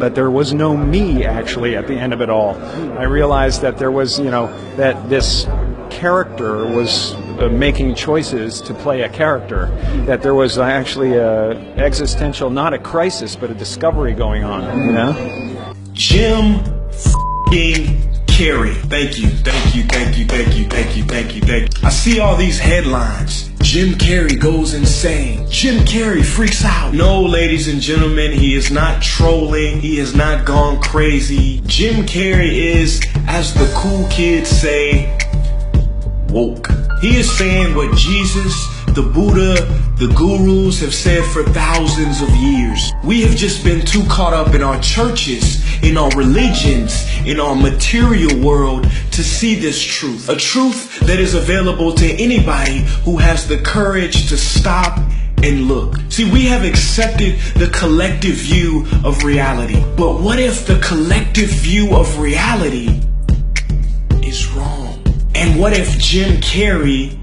but there was no me actually at the end of it all. I realized that there was, that this character was making choices to play a character, that there was actually a existential, not a crisis, but a discovery going on, Jim Carrey. Thank you, thank you, thank you, thank you, thank you, thank you, thank you. I see all these headlines. Jim Carrey goes insane. Jim Carrey freaks out. No, ladies and gentlemen, he is not trolling. He has not gone crazy. Jim Carrey is, as the cool kids say, woke. He is saying what Jesus, the Buddha, the gurus have said for thousands of years. We have just been too caught up in our churches, in our religions, in our material world to see this truth. A truth that is available to anybody who has the courage to stop and look. See, we have accepted the collective view of reality. But what if the collective view of reality is wrong? And what if Jim Carrey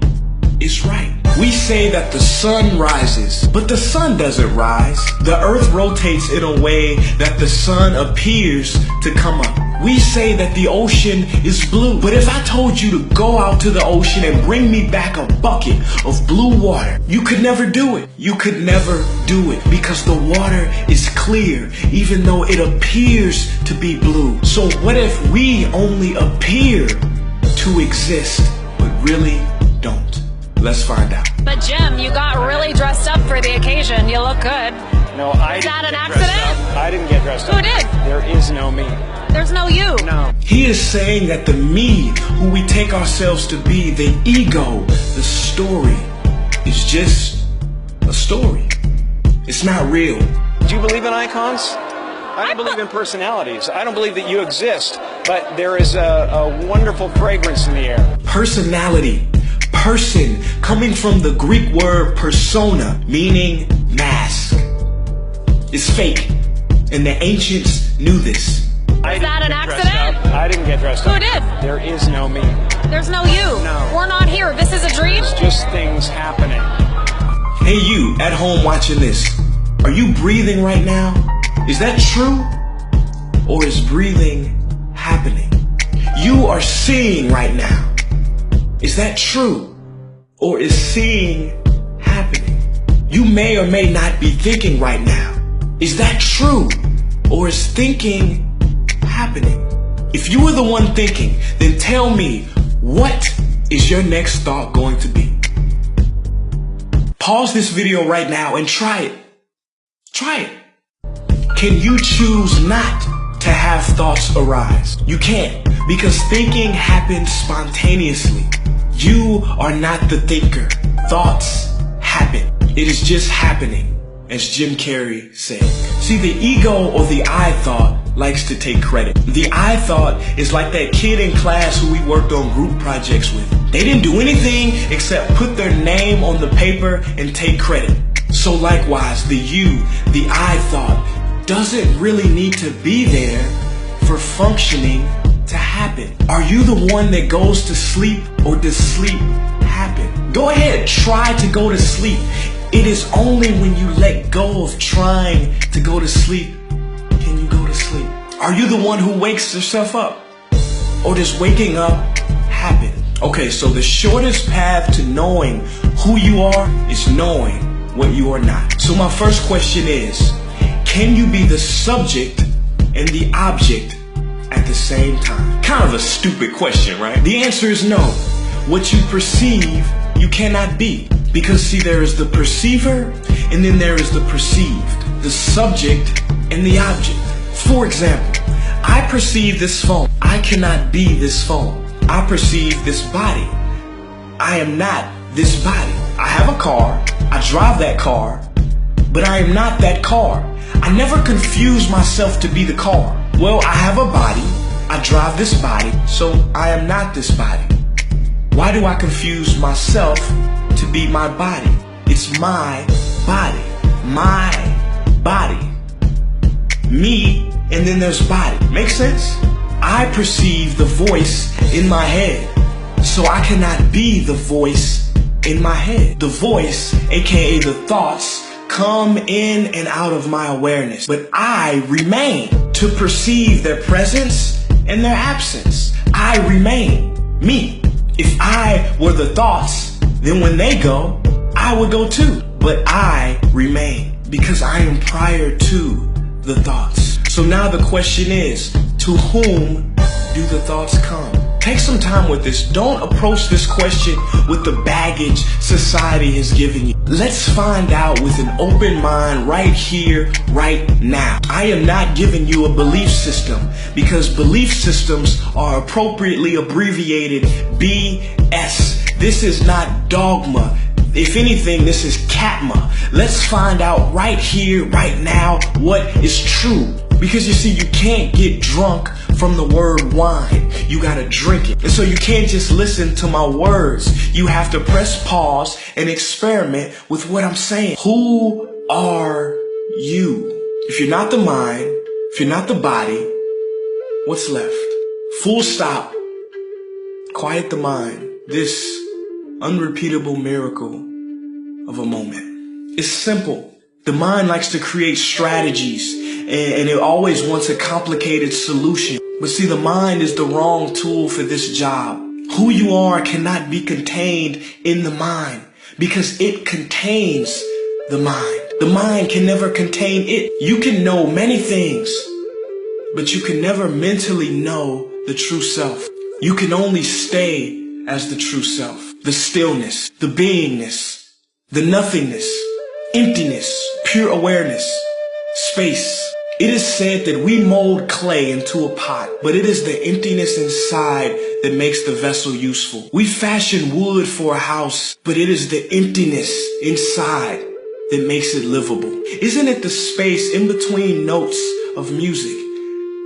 is right? We say that the sun rises, but the sun doesn't rise. The earth rotates in a way that the sun appears to come up. We say that the ocean is blue, but if I told you to go out to the ocean and bring me back a bucket of blue water, you could never do it. You could never do it because the water is clear, even though it appears to be blue. So what if we only appear to exist, but really don't? Let's find out. But Jim, you got really dressed up for the occasion. You look good. No, I Is that didn't an get dressed accident? up. I didn't get dressed up. Who did? There is no me. There's no you. No. He is saying that the me, who we take ourselves to be, the ego, the story, is just a story. It's not real. Do you believe in icons? I don't believe in personalities. I don't believe that you exist, but there is a wonderful fragrance in the air. Personality, person, coming from the Greek word persona, meaning mask, is fake. And the ancients knew this. Is that an accident? I didn't get dressed up. Who did? There is no me. There's no you. No. We're not here. This is a dream. It's just things happening. Hey, you at home watching this, are you breathing right now? Is that true? Or is breathing happening? You are seeing right now. Is that true? Or is seeing happening? You may or may not be thinking right now. Is that true? Or is thinking happening? If you are the one thinking, then tell me, what is your next thought going to be? Pause this video right now and try it. Try it. Can you choose not to have thoughts arise? You can't, because thinking happens spontaneously. You are not the thinker. Thoughts happen. It is just happening, as Jim Carrey said. See, the ego or the I thought likes to take credit. The I thought is like that kid in class who we worked on group projects with. They didn't do anything except put their name on the paper and take credit. So likewise, the you, the I thought, doesn't really need to be there for functioning to happen. Are you the one that goes to sleep, or does sleep happen? Go ahead, try to go to sleep. It is only when you let go of trying to go to sleep can you go to sleep. Are you the one who wakes yourself up, or does waking up happen? Okay, so the shortest path to knowing who you are is knowing what you are not. So my first question is, can you be the subject and the object at the same time? Kind of a stupid question, right? The answer is no. What you perceive, you cannot be. Because see, there is the perceiver and then there is the perceived, the subject and the object. For example, I perceive this phone. I cannot be this phone. I perceive this body. I am not this body. I have a car. I drive that car, but I am not that car. I never confuse myself to be the car. Well, I have a body. I drive this body, so I am not this body. Why do I confuse myself to be my body? It's my body. My body. Me, and then there's body. Make sense? I perceive the voice in my head, so I cannot be the voice in my head. The voice, aka the thoughts, come in and out of my awareness, but I remain. to perceive their presence and their absence. I remain me. If I were the thoughts, then when they go, I would go too. But I remain because I am prior to the thoughts. So now the question is, to whom do the thoughts come? Take some time with this. Don't approach this question with the baggage society has given you. Let's find out with an open mind right here, right now. I am not giving you a belief system because belief systems are appropriately abbreviated BS. This is not dogma. If anything, this is Katma. Let's find out right here, right now, what is true. Because you see, you can't get drunk from the word wine. You gotta drink it. And so you can't just listen to my words. You have to press pause and experiment with what I'm saying. Who are you? If you're not the mind, if you're not the body, what's left? Full stop. Quiet the mind. This unrepeatable miracle of a moment. It's simple. The mind likes to create strategies and it always wants a complicated solution. But see, the mind is the wrong tool for this job. Who you are cannot be contained in the mind because it contains the mind. The mind can never contain it. You can know many things, but you can never mentally know the true self. You can only stay as the true self. The stillness, the beingness, the nothingness, emptiness, pure awareness, space. It is said that we mold clay into a pot, but it is the emptiness inside that makes the vessel useful. We fashion wood for a house, but it is the emptiness inside that makes it livable. Isn't it the space in between notes of music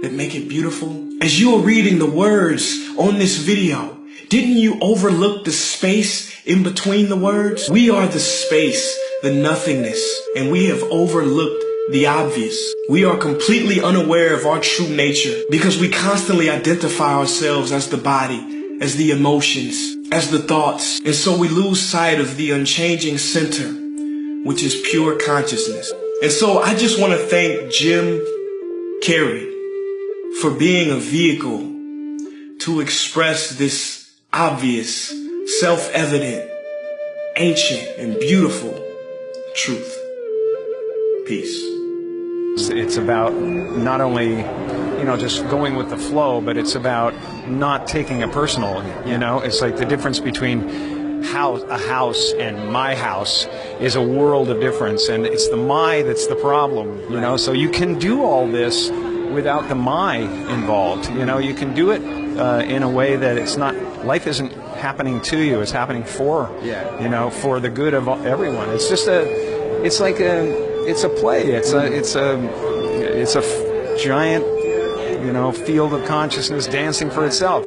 that make it beautiful? As you are reading the words on this video, didn't you overlook the space in between the words? We are the space, the nothingness, and we have overlooked the obvious. We are completely unaware of our true nature because we constantly identify ourselves as the body, as the emotions, as the thoughts. And so we lose sight of the unchanging center, which is pure consciousness. And so I just want to thank Jim Carrey for being a vehicle to express this obvious, self-evident, ancient, and beautiful truth. Peace. It's about not only, just going with the flow, but it's about not taking it personal, It's like the difference between a house and my house is a world of difference, and it's the my that's the problem, So you can do all this without the my involved, You can do it in a way that it's not, life isn't happening to you, it's happening for, for the good of everyone. It's just it's a play. It's a giant, field of consciousness dancing for itself.